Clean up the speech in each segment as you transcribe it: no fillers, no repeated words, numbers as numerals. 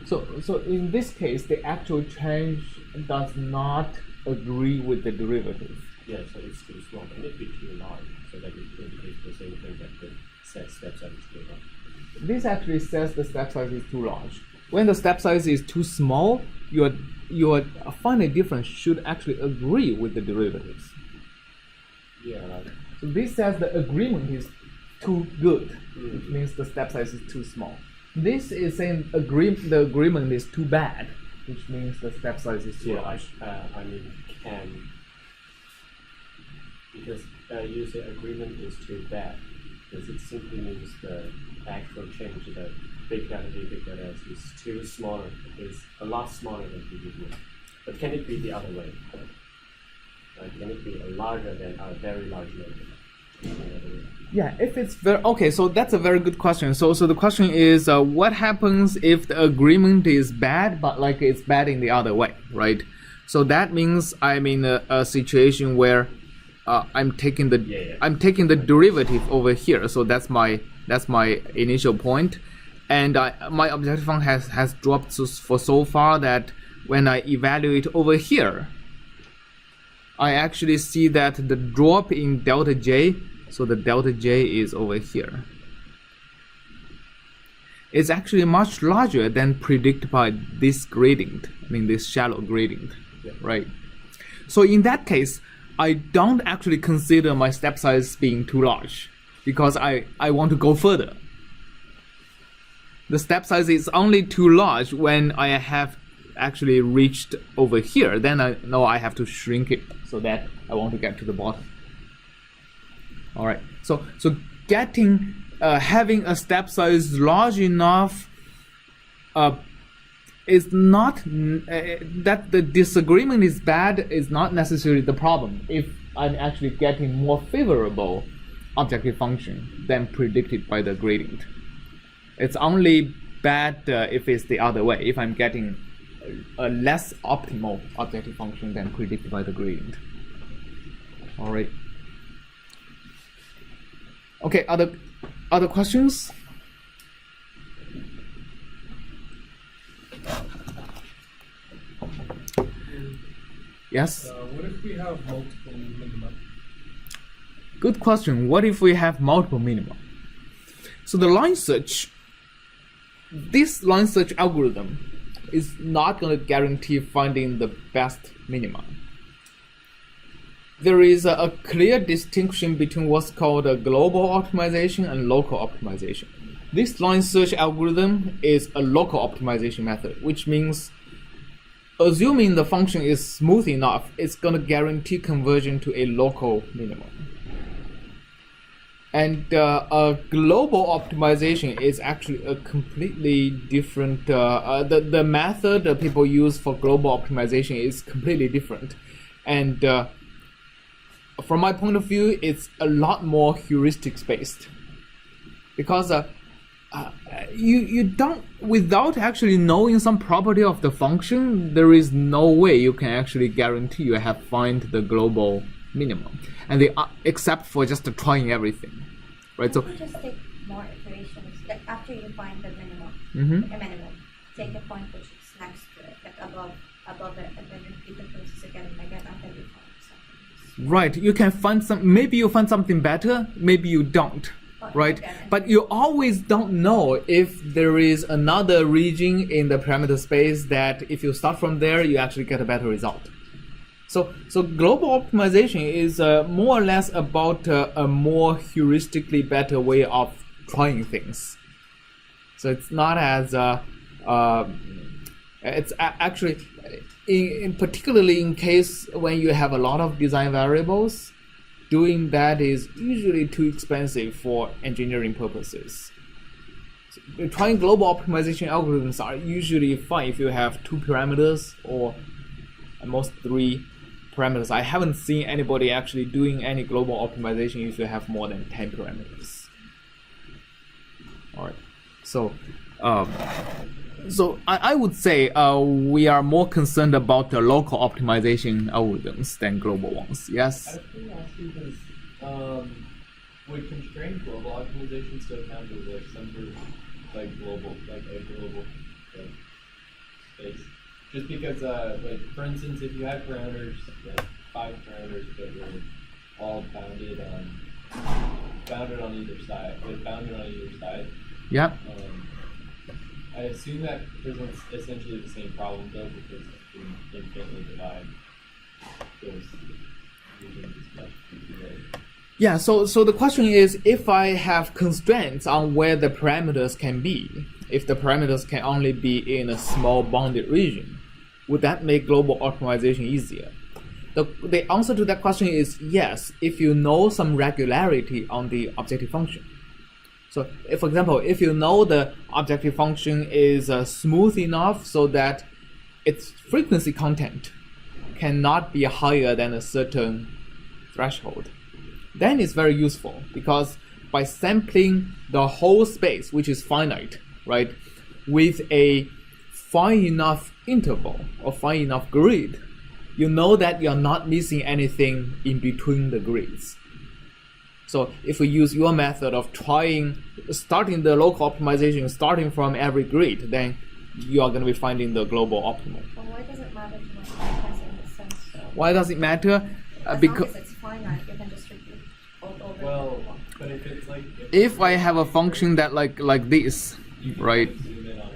So in this case, the actual change does not agree with the derivative. Yeah, so it's too small. Can it be too large? So that it indicates the same thing that the step size is too large. This actually says the step size is too large. When the step size is too small, your finite difference should actually agree with the derivatives. Yeah, right. So this says the agreement is too good, which means the step size is too small. This is saying the agreement is too bad, which means the step size is too large. I mean, because you say agreement is too bad, because it simply means the actual change, the big delta V, big delta S is too smaller, is a lot smaller than PVD. But can it be the other way? Can it be a larger than a very large number? Yeah, if it's very okay, so that's a very good question. So the question is, what happens if the agreement is bad, but like it's bad in the other way, right? So that means I'm in a situation where I'm taking the derivative over here. So that's my initial point, and my objective function has dropped for so far that when I evaluate over here, I actually see that the drop in delta J, so the delta J is over here, is actually much larger than predicted by this gradient, I mean this shallow gradient, right? So in that case, I don't actually consider my step size being too large because I want to go further. The step size is only too large when I have actually reached over here, then I know I have to shrink it so that I want to get to the bottom. All right, so getting having a step size large enough is not that the disagreement is bad is not necessarily the problem if I'm actually getting more favorable objective function than predicted by the gradient. It's only bad if it's the other way, if I'm getting a less optimal objective function than predicted by the gradient. All right. Okay, other questions? Yes? What if we have multiple minima? Good question. What if we have multiple minima? So the line search, this line search algorithm is not going to guarantee finding the best minima. There is a clear distinction between what's called a global optimization and local optimization. This line search algorithm is a local optimization method, which means assuming the function is smooth enough, it's going to guarantee conversion to a local minimum. And a global optimization is actually a completely different, the method that people use for global optimization is completely different. And from my point of view, it's a lot more heuristics based. Because you don't, without actually knowing some property of the function, there is no way you can actually guarantee you have find the global minimum, and they except for just trying everything, right? So you just take more iterations, like after you find the minimum, a minimum, take a point which is next to it, like above it, and then repeat the process again and again until you find something. Right, you can find some. Maybe you find something better, maybe you don't. Right, but you always don't know if there is another region in the parameter space that if you start from there, you actually get a better result. So global optimization is more or less about a more heuristically better way of trying things. So it's not as it's actually in particularly in case when you have a lot of design variables. Doing that is usually too expensive for engineering purposes. So, trying global optimization algorithms are usually fine if you have 2 parameters or at most 3 parameters. I haven't seen anybody actually doing any global optimization if you have more than 10 parameters. All right, so I would say we are more concerned about the local optimization algorithms than global ones. Yes? I was going to ask you because would constrained global optimization still count as like some sort of like global, like a global thing? Just because, like, for instance, if you had parameters, like 5 parameters that were all bounded on either side, Yeah. I assume that presents essentially the same problem though, because you can infinitely divide those regions as much as you like. Yeah, so the question is, if I have constraints on where the parameters can be, if the parameters can only be in a small bounded region, would that make global optimization easier? The answer to that question is yes, if you know some regularity on the objective function. So, if, for example, if you know the objective function is smooth enough so that its frequency content cannot be higher than a certain threshold, then it's very useful, because by sampling the whole space, which is finite, right, with a fine enough interval or fine enough grid, you know that you're not missing anything in between the grids. So if we use your method of starting the local optimization, starting from every grid, then you are going to be finding the global optimal. But why does it matter to much difference in this sense? Why does it matter? Because long as it's finite, you can just repeat all over. Well, but if it's like if I have a function that like this, right? Zoom in on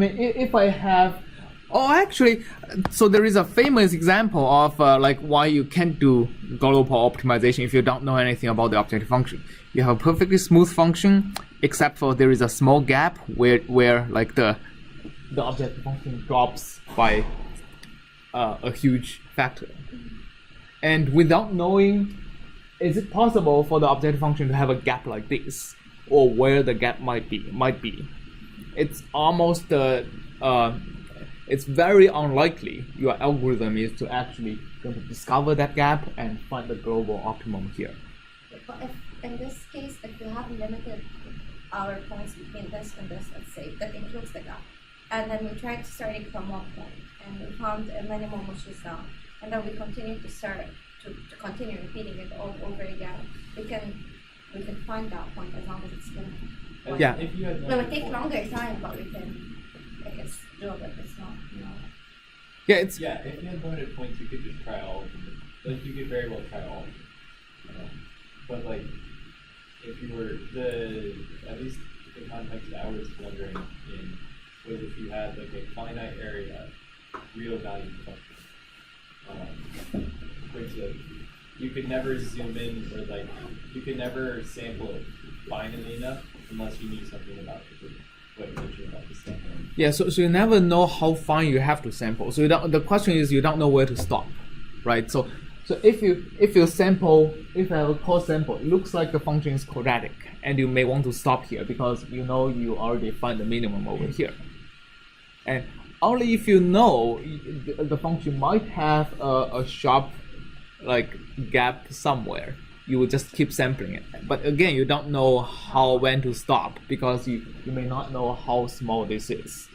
it, If I have, actually, so there is a famous example of like why you can't do global optimization if you don't know anything about the objective function. You have a perfectly smooth function, except for there is a small gap where like the objective function drops by a huge factor. And without knowing, is it possible for the objective function to have a gap like this, or where the gap might be? It's almost it's very unlikely your algorithm is to actually going to discover that gap and find the global optimum here. But if, in this case, if you have limited hour points between this and this, let's say, that includes the gap, and then we tried starting from one point, and we found a minimum which is down, and then we continue to start to continue repeating it all over again, we can find that point as long as it's limited. Yeah. If you had It would take longer time, but we can, if it's doable, it's not, Yeah, it's Yeah, if you had limited points, you could just try all of them. Like, you could very well try all of them. But, like, if you were at least the context that I was wondering in, was if you had, like, a finite area, real value function, which, like, you could never zoom in, or, like, you could never sample it finely enough unless you knew something about what you mentioned about the sampling. Yeah, so you never know how fine you have to sample. So the question is, you don't know where to stop, right? So if you sample, if I have a core sample, it looks like the function is quadratic, and you may want to stop here because you know you already find the minimum over here. And only if you know the function might have a sharp like gap somewhere, you will just keep sampling it. But again, you don't know when to stop, because you may not know how small this is.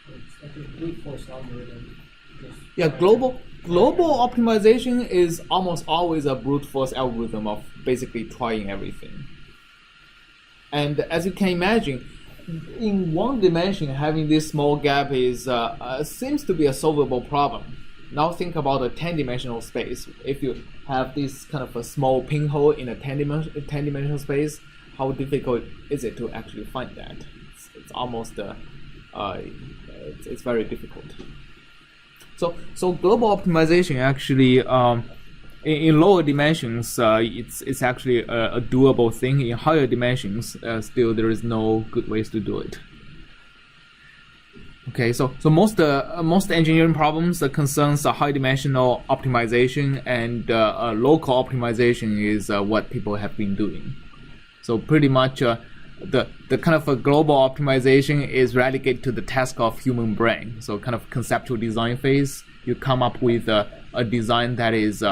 It's like a brute force algorithm. Yeah, global optimization is almost always a brute force algorithm of basically trying everything. And as you can imagine, in one dimension, having this small gap is seems to be a solvable problem. Now think about a 10-dimensional space. If you have this kind of a small pinhole in a 10-dimensional space, how difficult is it to actually find that? It's almost it's very difficult. So global optimization actually in lower dimensions it's actually a doable thing. In higher dimensions, still there is no good ways to do it. Okay, so most engineering problems concerns high-dimensional optimization, and local optimization is what people have been doing. So pretty much the kind of a global optimization is relegated to the task of human brain. So kind of conceptual design phase, you come up with a design that is,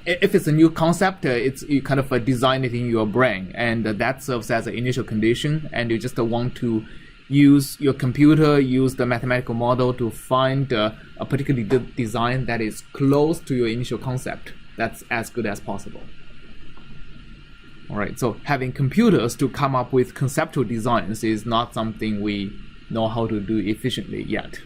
if it's a new concept, you kind of design it in your brain, and that serves as an initial condition, and you just want to use your computer, use the mathematical model to find a particular design that is close to your initial concept. That's as good as possible. All right, so having computers to come up with conceptual designs is not something we know how to do efficiently yet.